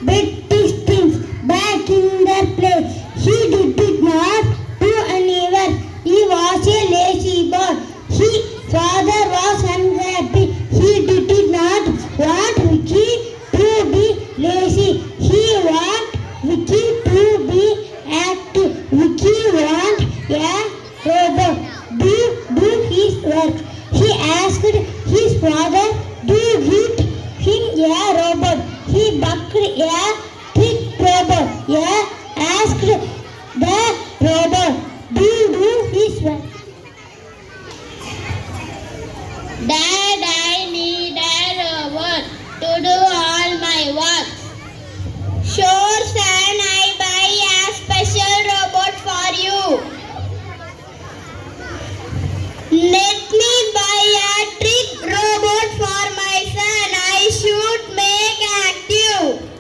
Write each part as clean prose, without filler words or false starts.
bit things back in their place. He did not do any work. He was a lazy boy. His father was unhappy. He did not want Vicky to be lazy. He want Vicky to be active. Vicky want a robot do his work. He asked his father to get him a robot. He bucked a trick robot. Asked the robot to do his work. Dad, I need a robot to do all my work. Sure, son, I buy a special robot for you. Let me buy a trick robot for my son. I should make active.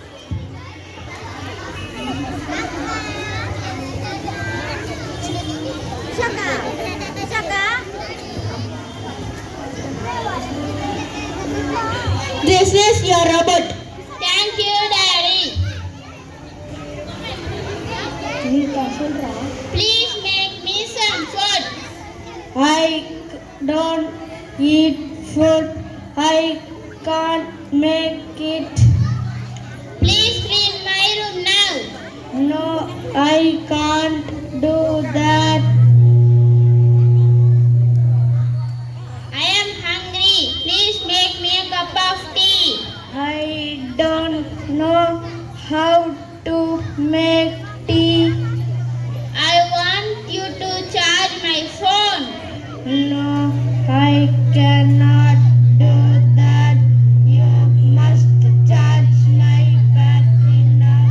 This is your robot. Thank you, Daddy. Please make me some food. I don't eat food. I can't make it. Please clean my room now. No, I can't do that. I am hungry. Please make me a cup of tea. I don't know how to make tea. I want you to charge my phone. No, I cannot do that. You must charge my battery now.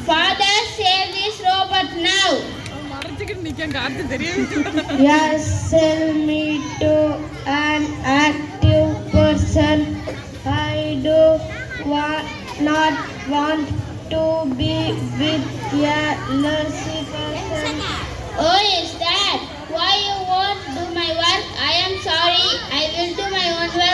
Father, save this robot now. Yes, sell me to an active person. I do not want to be with a lazy person. Oh, is that why you won't do my work? I am sorry. I will do my own work.